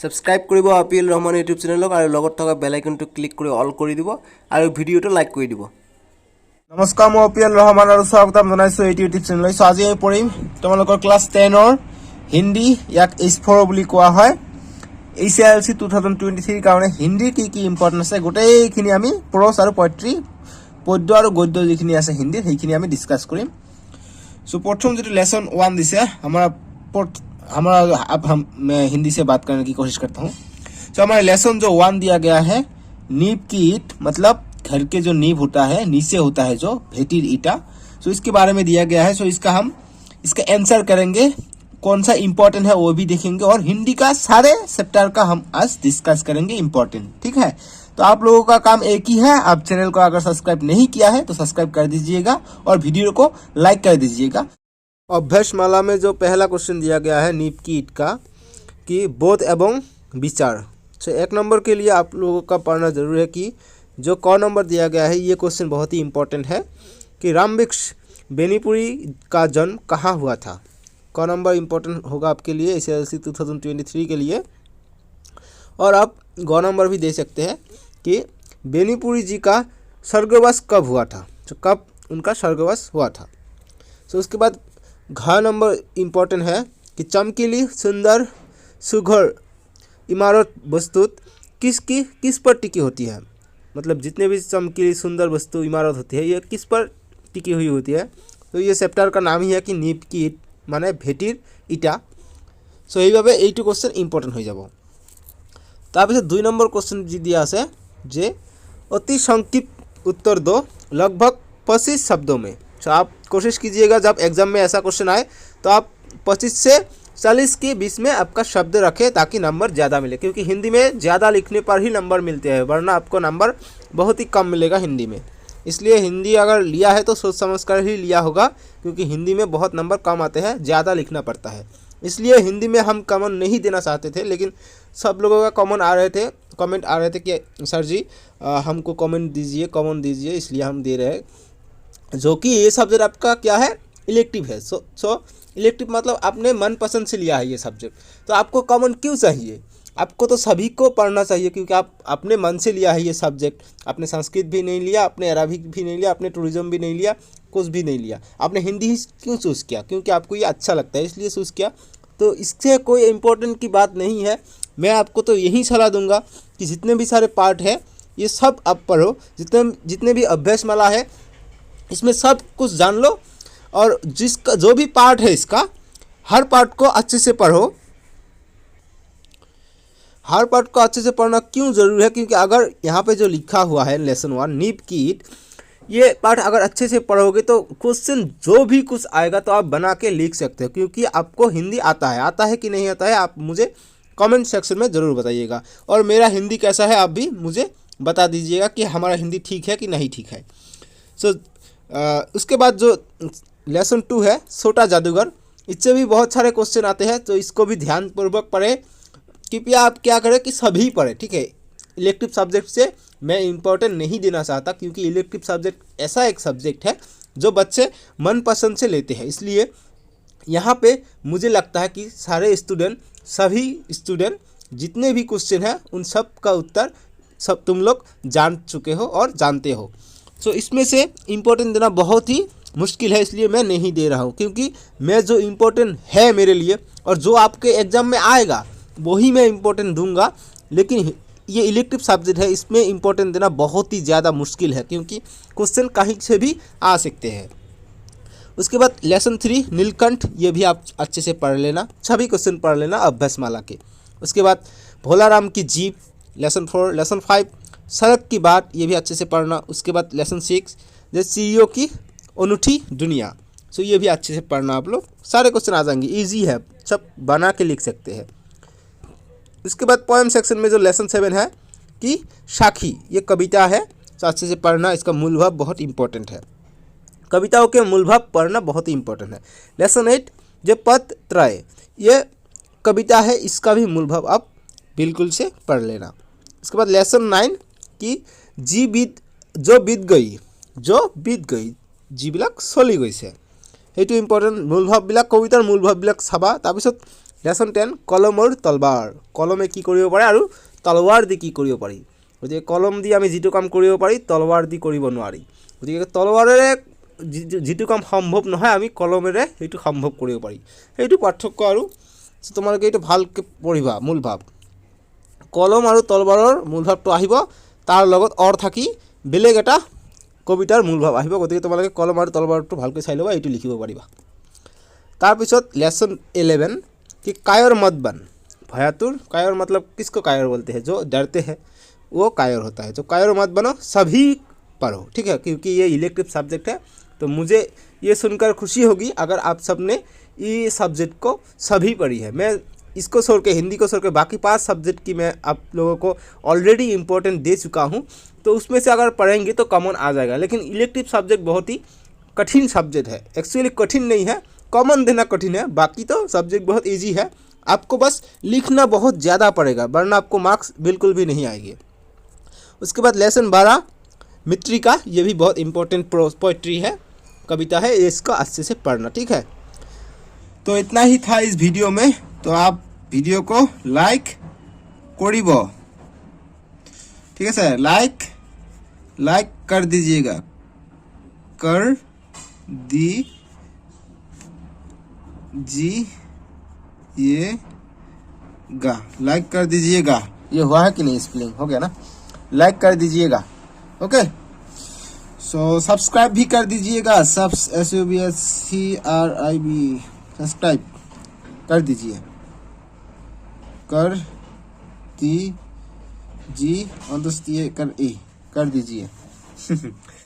Subscribe কৰিব IPL Rahman YouTube চেনেলক আৰু লগত থকা বেল আইকনটো ক্লিক কৰি অল কৰি দিব আৰু ভিডিঅটো লাইক কৰি দিব। নমস্কাৰ, মই আপিএল ৰহমান আৰু স্বাগতম জনাইছোঁ এইটো ইউটিউব চেনেললৈ। চ' আজি আমি পঢ়িম তোমালোকৰ ক্লাছ 10ৰ হিন্দী, ইয়াক H4 বুলি কোৱা হয়। ACILC 2023 কাৰণে হিন্দীৰ কি ইম্পৰ্টেণ্ট আছে গোটেইখিনি আমি প্ৰজ আৰু পয়েট্ৰি, পদ্য আৰু গদ্য যিখিনি আছে হিন্দীৰ সেইখিনি আমি ডিছকাছ কৰিম। सो प्रथम जो लेसन 1 दिसे हमारा अब हम मैं हिंदी से बात करने की कोशिश करता हूँ। सो हमारा लेसन जो 1 दिया गया है, नींव की ईंट मतलब घर के जो नींव होता है नीचे होता है जो भेटीर ईटा, सो इसके बारे में दिया गया है। सो इसका आंसर करेंगे, कौन सा इंपॉर्टेंट है वो भी देखेंगे और हिंदी का सारे चैप्टर का हम आज डिस्कस करेंगे इंपॉर्टेंट, ठीक है। तो आप लोगों का काम एक ही है, आप चैनल को अगर सब्सक्राइब नहीं किया है तो सब्सक्राइब कर दीजिएगा और वीडियो को लाइक कर दीजिएगा। अभ्यास माला में जो पहला क्वेश्चन दिया गया है नींव की ईंट का कि बोध एवं विचार। तो 1 नंबर के लिए आप लोगों का पढ़ना जरूर है कि जो क नंबर दिया गया है ये क्वेश्चन बहुत ही इंपॉर्टेंट है कि रामवृक्ष बेनीपुरी का जन्म कहाँ हुआ था। क नंबर इंपॉर्टेंट होगा आपके लिए ACILC 2023 के लिए। और आप ग नंबर भी दे सकते हैं कि बेनीपुरी जी का स्वर्गवास कब हुआ था, तो कब उनका स्वर्गवास हुआ था। तो उसके बाद घ नंबर इम्पोर्टेंट है कि चमकीली सुंदर सुघर इमारत वस्तु किस पर टिकी होती है, मतलब जितने भी चमकीली सुंदर वस्तु इमारत होती है ये किस पर टिकी हुई होती है। तो ये चैप्टर का नाम ही है कि नींव की ईंट माने भेटीर इटा। सो এইভাবে এইটো क्वेश्चन इम्पोर्टेंट हो যাব। তাৰপিছত 2 নম্বৰ क्वेश्चन जी दिया আছে जे अति संक्षिप्त उत्तर दो लगभग 25 शब्दों में। तो आप कोशिश कीजिएगा जब एग्जाम में ऐसा क्वेश्चन आए तो आप 25 से 40 के बीच में आपका शब्द रखें ताकि नंबर ज़्यादा मिले, क्योंकि हिंदी में ज़्यादा लिखने पर ही नंबर मिलते हैं, वरना आपको नंबर बहुत ही कम मिलेगा हिंदी में। इसलिए हिंदी अगर लिया है तो सोच समझ कर ही लिया होगा, क्योंकि हिंदी में बहुत नंबर कम आते हैं, ज़्यादा लिखना पड़ता है। इसलिए हिंदी में हम कॉमन नहीं देना चाहते थे, लेकिन सब लोगों का कॉमन आ रहे थे, कमेंट आ रहे थे कि सर जी हमको कॉमन दीजिए, कॉमन दीजिए, इसलिए हम दे रहे हैं। जो कि ये सब्जेक्ट आपका क्या है, इलेक्टिव है। सो इलेक्टिव मतलब आपने मनपसंद से लिया है ये सब्जेक्ट, तो आपको कॉमन क्यों चाहिए, आपको तो सभी को पढ़ना चाहिए, क्योंकि आप अपने मन से लिया है ये सब्जेक्ट। आपने संस्कृत भी नहीं लिया, आपने अरबिक भी नहीं लिया, आपने टूरिज्म भी नहीं लिया, कुछ भी नहीं लिया, आपने हिंदी ही क्यों चूज़ किया, क्योंकि आपको ये अच्छा लगता है इसलिए चूज़ किया। तो इससे कोई इम्पोर्टेंट की बात नहीं है। मैं आपको तो यही सलाह दूंगा कि जितने भी सारे पार्ट है ये सब आप पढ़ो, जितने भी अभ्यास माला है इसमें सब कुछ जान लो, और जिसका जो भी पार्ट है इसका हर पार्ट को अच्छे से पढ़ो। हर पार्ट को अच्छे से पढ़ना क्यों ज़रूरी है, क्योंकि अगर यहाँ पे जो लिखा हुआ है लेसन 1 नींव की ईंट, ये पार्ट अगर अच्छे से पढ़ोगे तो क्वेश्चन जो भी कुछ आएगा तो आप बना के लिख सकते हो, क्योंकि आपको हिंदी आता है कि नहीं आता है आप मुझे कमेंट सेक्शन में ज़रूर बताइएगा। और मेरा हिंदी कैसा है आप भी मुझे बता दीजिएगा कि हमारा हिंदी ठीक है कि नहीं ठीक है। सो उसके बाद जो लेसन 2 है छोटा जादूगर, इससे भी बहुत सारे क्वेश्चन आते हैं, तो इसको भी ध्यानपूर्वक पढ़ें। कृपया आप क्या करें कि सभी पढ़ें, ठीक है। इलेक्टिव सब्जेक्ट से मैं इम्पोर्टेंट नहीं देना चाहता, क्योंकि इलेक्टिव सब्जेक्ट ऐसा एक सब्जेक्ट है जो बच्चे मनपसंद से लेते हैं। इसलिए यहाँ पे मुझे लगता है कि सभी स्टूडेंट जितने भी क्वेश्चन हैं उन सब का उत्तर सब तुम लोग जान चुके हो और जानते हो। सो इसमें से इम्पोर्टेंट देना बहुत ही मुश्किल है, इसलिए मैं नहीं दे रहा हूँ, क्योंकि मैं जो इम्पोर्टेंट है मेरे लिए और जो आपके एग्ज़ाम में आएगा वही मैं इम्पोर्टेंट दूंगा। लेकिन ये इलेक्टिव सब्जेक्ट है, इसमें इम्पोर्टेंट देना बहुत ही ज़्यादा मुश्किल है, क्योंकि क्वेश्चन कहीं से भी आ सकते हैं। उसके बाद लेसन 3 नीलकंठ, ये भी आप अच्छे से पढ़ लेना, सभी क्वेश्चन पढ़ लेना अभ्यास माला के। उसके बाद भोलाराम की जीप लेसन 4, लेसन 5 सड़क की बात, ये भी अच्छे से पढ़ना। उसके बाद लेसन 6 जैसे चिड़ियों की अनूठी दुनिया, सो ये भी अच्छे से पढ़ना आप लोग, सारे क्वेश्चन आ जाएंगे, ईजी है, सब बना के लिख सकते हैं। उसके बाद पोएम सेक्शन में जो लेसन 7 है कि साखी, ये कविता है, तो अच्छे से पढ़ना, इसका मूल भाव बहुत इंपॉर्टेंट है, कविताओं के मूल भाव पढ़ना बहुत ही इंपॉर्टेंट है। लेसन 8 जो पद त्रय, ये कविता है, इसका भी मूल भाव आप बिल्कुल से पढ़ लेना। इसके बाद लेसन 9 कि जो बीत गई যিবিলাক চলি গৈছে, সেইটো ইম্পৰ্টেণ্ট। মূলভাৱবিলাক, কবিতাৰ মূলভাৱবিলাক চাবা। তাৰপিছত লেসন 10 কলম আৰু তলবাৰ কলমে কি কৰিব পাৰে আৰু তলবাৰ দি কি কৰিব পাৰি গতিকে কলম দি আমি যিটো কাম কৰিব পাৰি তলবাৰ দি কৰিব নোৱাৰি গতিকে তলবাৰেৰে যিটো কাম সম্ভৱ নহয় আমি কলমেৰে সেইটো সম্ভৱ কৰিব পাৰি সেইটো পাৰ্থক্য আৰু তোমালোকে এইটো ভালকৈ পঢ়িবা মূল ভাৱ কলম আৰু তলবাৰৰ মূল ভাৱটো আহিব তাৰ লগত অৰ থাকি বেলেগ এটা কবিতাৰ মূল ভাৱ আহিব গতিকে তোমালোকে কলম আৰু তলবাৰটো ভালকৈ চাই ল'বা এইটো লিখিব পাৰিবা তাৰপিছত লেसन 11 कि कायर मत बन भयातुर कायर मतलब किसको कायर बोलते हैं जो डरते हैं वो कायर होता है जो कायर मत बनो सभी पढ़ो ठीक है क्योंकि ये इलेक्टिव सब्जेक्ट है तो मुझे ये सुनकर खुशी होगी अगर आप सब ने ये सब्जेक्ट को सभी पढ़ी है मैं इसको छोड़ के हिंदी को छोड़ के बाकी 5 सब्जेक्ट की मैं आप लोगों को ऑलरेडी इम्पोर्टेंट दे चुका हूँ तो उसमें से अगर पढ़ेंगे तो कॉमन आ जाएगा लेकिन इलेक्टिव सब्जेक्ट बहुत ही कठिन सब्जेक्ट है एक्चुअली कठिन नहीं है कॉमन देना कठिन है बाकी तो सब्जेक्ट बहुत इजी है आपको बस लिखना बहुत ज़्यादा पड़ेगा वरना आपको मार्क्स बिल्कुल भी नहीं आएंगे उसके बाद लेसन 12 मित्रिका ये भी बहुत इंपॉर्टेंट पोइट्री है कविता है इसका अच्छे से पढ़ना ठीक है तो इतना ही था इस वीडियो में तो आप वीडियो को लाइक करिब ठीक है सर लाइक कर दीजिएगा लाइक कर दीजिएगा ये हुआ है कि नहीं स्पेलिंग हो गया ना लाइक कर दीजिएगा ओके सो सब्सक्राइब भी कर दीजिएगा SUBSCRIB सब्सक्राइब कर दीजिए कर दीजिए